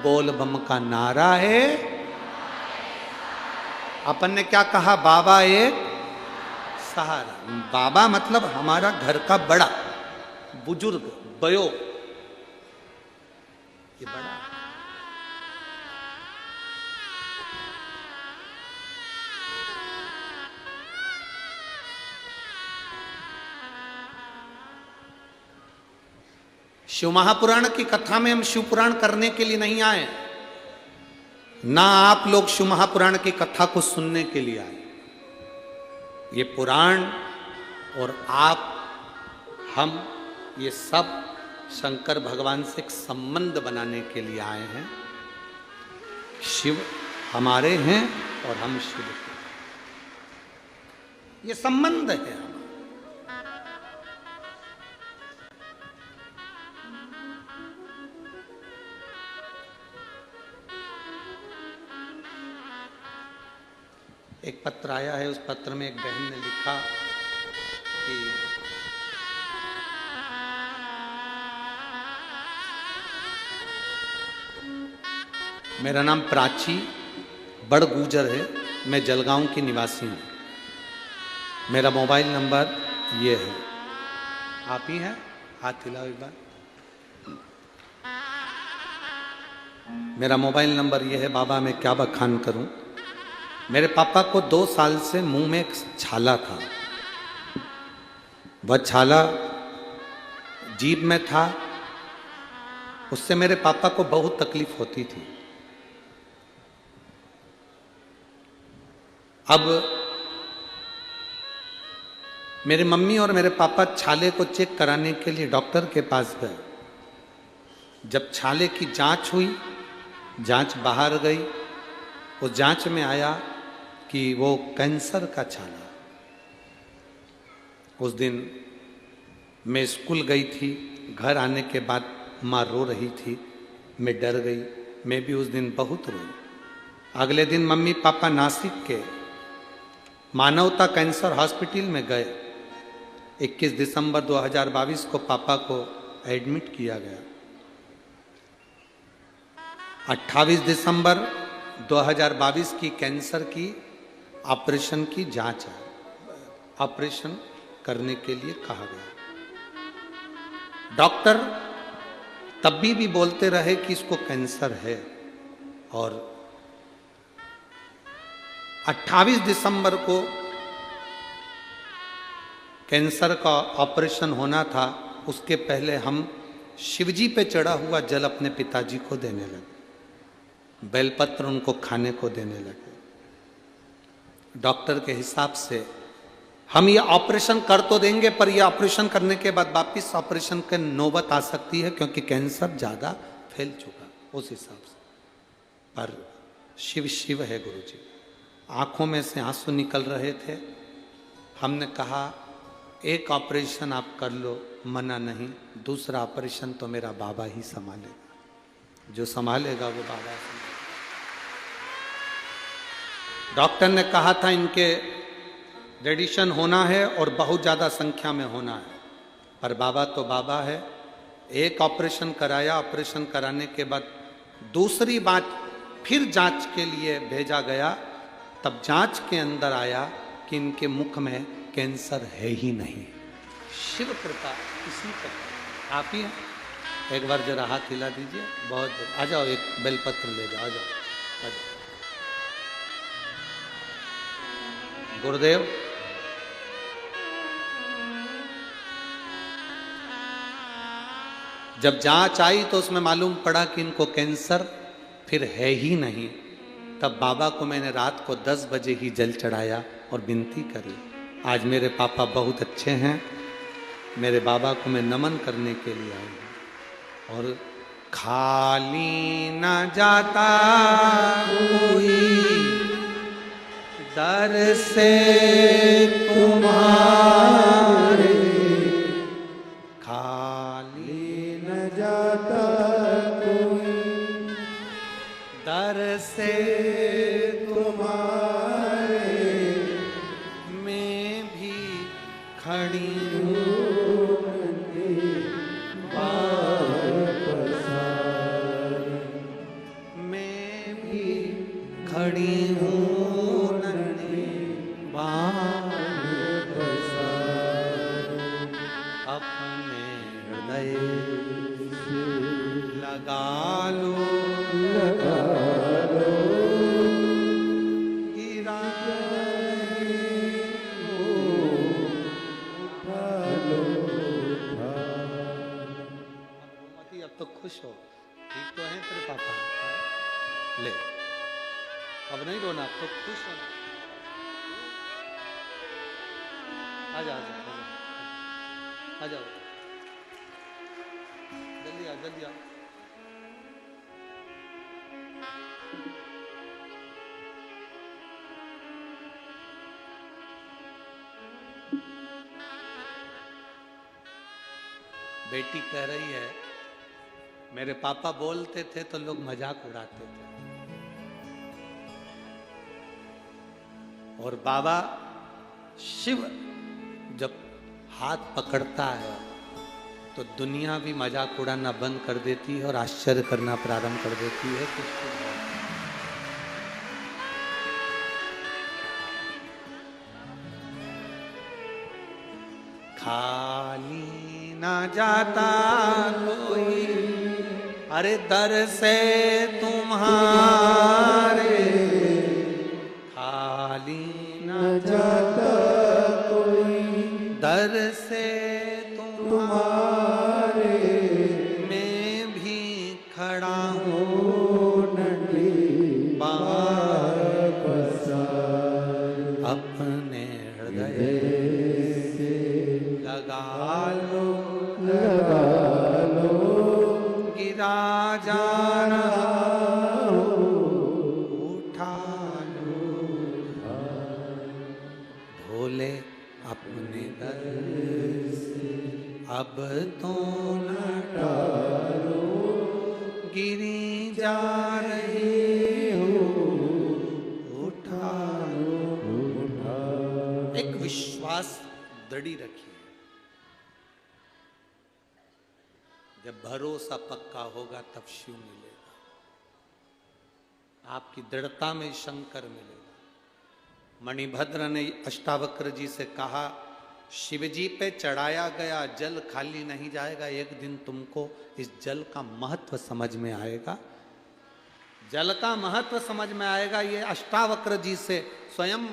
बोल बम का नारा है। अपन ने क्या कहा, बाबा एक सहारा। बाबा मतलब हमारा घर का बड़ा बुजुर्ग, बयो, ये बड़ा। शिव महापुराण की कथा में हम शिव पुराण करने के लिए नहीं आए, ना आप लोग शिव महापुराण की कथा को सुनने के लिए आए। ये पुराण और आप, हम, ये सब शंकर भगवान से एक संबंध बनाने के लिए आए हैं। शिव हमारे हैं और हम शिव के, ये संबंध है हमारा। एक पत्र आया है, उस पत्र में एक बहन ने लिखा कि मेरा नाम प्राची बड़ गुजर है, मैं जलगांव की निवासी हूँ। मेरा मोबाइल नंबर ये है, आप ही हैं, हाथ हिलाओ एक बार। मेरा मोबाइल नंबर ये है। बाबा मैं क्या बखान करूं। मेरे पापा को 2 साल से मुंह में एक छाला था। वह छाला जीभ में था, उससे मेरे पापा को बहुत तकलीफ होती थी। अब मेरी मम्मी और मेरे पापा छाले को चेक कराने के लिए डॉक्टर के पास गए। जब छाले की जांच हुई, जांच बाहर गई, उस जांच में आया कि वो कैंसर का छाला। उस दिन मैं स्कूल गई थी, घर आने के बाद माँ रो रही थी, मैं डर गई, मैं भी उस दिन बहुत रोई। अगले दिन मम्मी पापा नासिक के मानवता कैंसर हॉस्पिटल में गए। 21 दिसंबर 2022 को पापा को एडमिट किया गया। 28 दिसंबर 2022 की कैंसर की ऑपरेशन की जांच है, ऑपरेशन करने के लिए कहा गया। डॉक्टर तब भी बोलते रहे कि इसको कैंसर है, और 28 दिसंबर को कैंसर का ऑपरेशन होना था। उसके पहले हम शिवजी पे चढ़ा हुआ जल अपने पिताजी को देने लगे, बेलपत्र उनको खाने को देने लगे। डॉक्टर के हिसाब से हम ये ऑपरेशन कर तो देंगे, पर ये ऑपरेशन करने के बाद वापिस ऑपरेशन की नौबत आ सकती है, क्योंकि कैंसर ज़्यादा फैल चुका उस हिसाब से। पर शिव शिव है गुरुजी। आंखों में से आंसू निकल रहे थे। हमने कहा एक ऑपरेशन आप कर लो, मना नहीं, दूसरा ऑपरेशन तो मेरा बाबा ही संभालेगा, जो संभालेगा वो बाबा संभालेगा। डॉक्टर ने कहा था इनके रेडिएशन होना है और बहुत ज़्यादा संख्या में होना है, पर बाबा तो बाबा है। एक ऑपरेशन कराया, ऑपरेशन कराने के बाद दूसरी बात फिर जांच के लिए भेजा गया। तब जांच के अंदर आया कि इनके मुख में कैंसर है ही नहीं। शिव कृपा इसी पर। आप ही हैं, एक बार जरा हाथ हिला दीजिए। बहुत आ जाओ, एक बेलपत्र ले जाओ, आ जाओ, आ जाओ। गुरुदेव जब जांच आई तो उसमें मालूम पड़ा कि इनको कैंसर फिर है ही नहीं। तब बाबा को मैंने रात को 10 बजे ही जल चढ़ाया और विनती करी। आज मेरे पापा बहुत अच्छे हैं। मेरे बाबा को मैं नमन करने के लिए आई हूँ। और खाली न जाता कोई दर से तुम्हारे, खाली न जाता कोई दर से तुम्हारे, मैं भी खड़ी हूँ खड़ी हूँ नन्ही बाहों अपने हृदय लगा लो गिरा अब तो खुश हो, ठीक तो है तेरे पापा? ले, अब नहीं रोना, अब तो खुश होना। आजा आजा आजा, आ जाओ, जल्दी आ जल्दी आ। बेटी कह रही है मेरे पापा बोलते थे तो लोग मजाक उड़ाते थे, और बाबा शिव जब हाथ पकड़ता है तो दुनिया भी मजाक उड़ाना बंद कर देती है और आश्चर्य करना प्रारंभ कर देती है। खाली ना जाता कोई अरे दर से तुम्हारे, खाली ना जाता कोई दर से तुम्हारे, मैं भी खड़ा हूँ नन्ही बाहों अपने हृदय लगा लो गिरा जाना उठा लो भोले अपने दर से अब तो न टालो गिरी जा रही हो उठा लो। एक विश्वास दृढ़ी रखिए, जब भरोसा पक्का होगा तब शिव मिलेगा, आपकी दृढ़ता में शंकर मिलेगा। मणिभद्र ने अष्टावक्र जी से कहा शिव जी पे चढ़ाया गया जल खाली नहीं जाएगा, एक दिन तुमको इस जल का महत्व समझ में आएगा, जल का महत्व समझ में आएगा। ये अष्टावक्र जी से स्वयं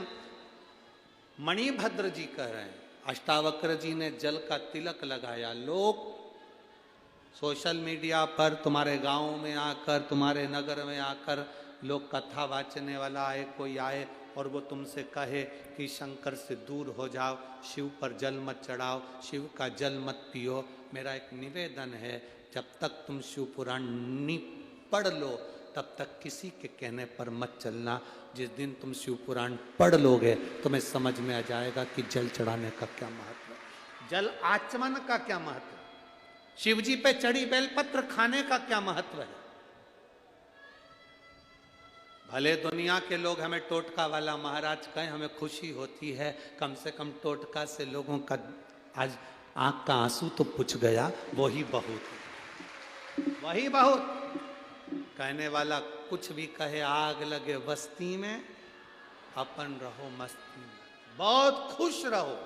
मणिभद्र जी कह रहे हैं। अष्टावक्र जी ने जल का तिलक लगाया, लोग सोशल मीडिया पर तुम्हारे गांव में आकर तुम्हारे नगर में आकर लोग कथा वाचने वाला आए, कोई आए और वो तुमसे कहे कि शंकर से दूर हो जाओ, शिव पर जल मत चढ़ाओ, शिव का जल मत पियो। मेरा एक निवेदन है, जब तक तुम शिव पुराण नहीं पढ़ लो तब तक किसी के कहने पर मत चलना। जिस दिन तुम शिव पुराण पढ़ लोगे तुम्हें समझ में आ जाएगा कि जल चढ़ाने का क्या महत्व है, जल आचमन का क्या महत्व है, शिव जी पे चढ़ी बेलपत्र खाने का क्या महत्व है। भले दुनिया के लोग हमें टोटका वाला महाराज कहें, हमें खुशी होती है, कम से कम टोटका से लोगों का आज आंख का आंसू तो पुछ गया, वही बहुत, वही बहुत। कहने वाला कुछ भी कहे, आग लगे बस्ती में अपन रहो मस्ती में, बहुत खुश रहो।